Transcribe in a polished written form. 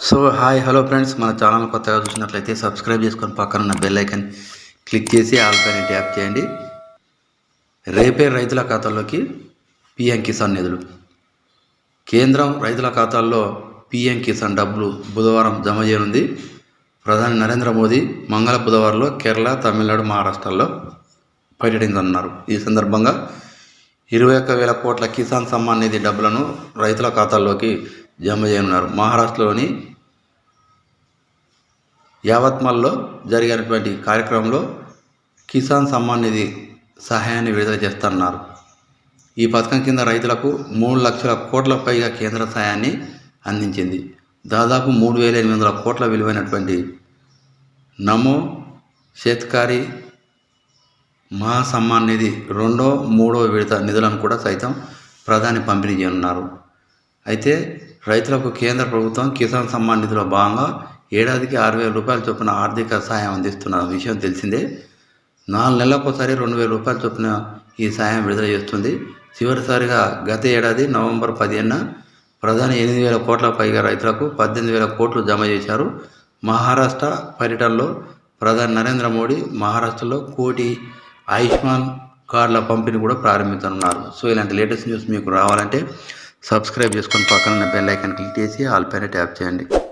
So hi hello friends, మన channel కొత్తగా చూసినట్లయితే సబ్స్క్రైబ్ చేసుకొని పక్కన ఉన్న బెల్ ఐకాన్ క్లిక్ చేసి ఆల్ పైన ట్యాప్ చేయండి. రేపే రైతుల ఖాతాల్లోకి పిఎం కిసాన్ నిధులు. కేంద్రం రైతుల ఖాతాల్లో పిఎం కిసాన్ డబ్బులు బుధవారం జమ చేయనుంది. ప్రధాని నరేంద్ర మోదీ మంగళ బుధవారంలో కేరళ, తమిళనాడు, మహారాష్ట్రలో పర్యటించనున్నారు. ఈ సందర్భంగా 21,000 కోట్ల కిసాన్ సమ్మాన్ నిధి డబ్బులను రైతుల ఖాతాల్లోకి జమ చేయనున్నారు. మహారాష్ట్రలోని యావత్మల్లో జరిగినటువంటి కార్యక్రమంలో కిసాన్ సమ్మాన్ నిధి సహాయాన్ని విడుదల చేస్తున్నారు. ఈ పథకం కింద రైతులకు 3 లక్షల కోట్ల పైగా కేంద్ర సహాయాన్ని అందించింది. దాదాపు 3,800 కోట్ల విలువైనటువంటి నమో షేత్కారి మహా సమ్మాన్ నిధి రెండో మూడో విడత నిధులను కూడా సైతం ప్రధాని పంపిణీ చేయనున్నారు. అయితే రైతులకు కేంద్ర ప్రభుత్వం కిసాన్ సమ్మాన్ నిధిలో భాగంగా ఏడాదికి 6,000 రూపాయల చొప్పున ఆర్థిక సహాయం అందిస్తున్న విషయం తెలిసిందే. 4 నెలలకోసారి 2,000 రూపాయల చొప్పున ఈ సహాయం విడుదల చేస్తుంది. చివరిసారిగా గత ఏడాది నవంబర్ 15న ప్రధాని 8,000 కోట్ల పైగా రైతులకు 18,000 కోట్లు జమ చేశారు. మహారాష్ట్ర పర్యటనలో ప్రధాని నరేంద్ర మోడీ మహారాష్ట్రలో 1 కోటి ఆయుష్మాన్ కార్డుల పంపిణీ కూడా ప్రారంభించనున్నారు. సో ఇలాంటి లేటెస్ట్ న్యూస్ మీకు రావాలంటే సబ్స్క్రైబ్ చేసుకొని పక్కన బెల్ ఐకాన్ క్లిక్ చేసి ఆల్ పైన ట్యాప్ చేయండి.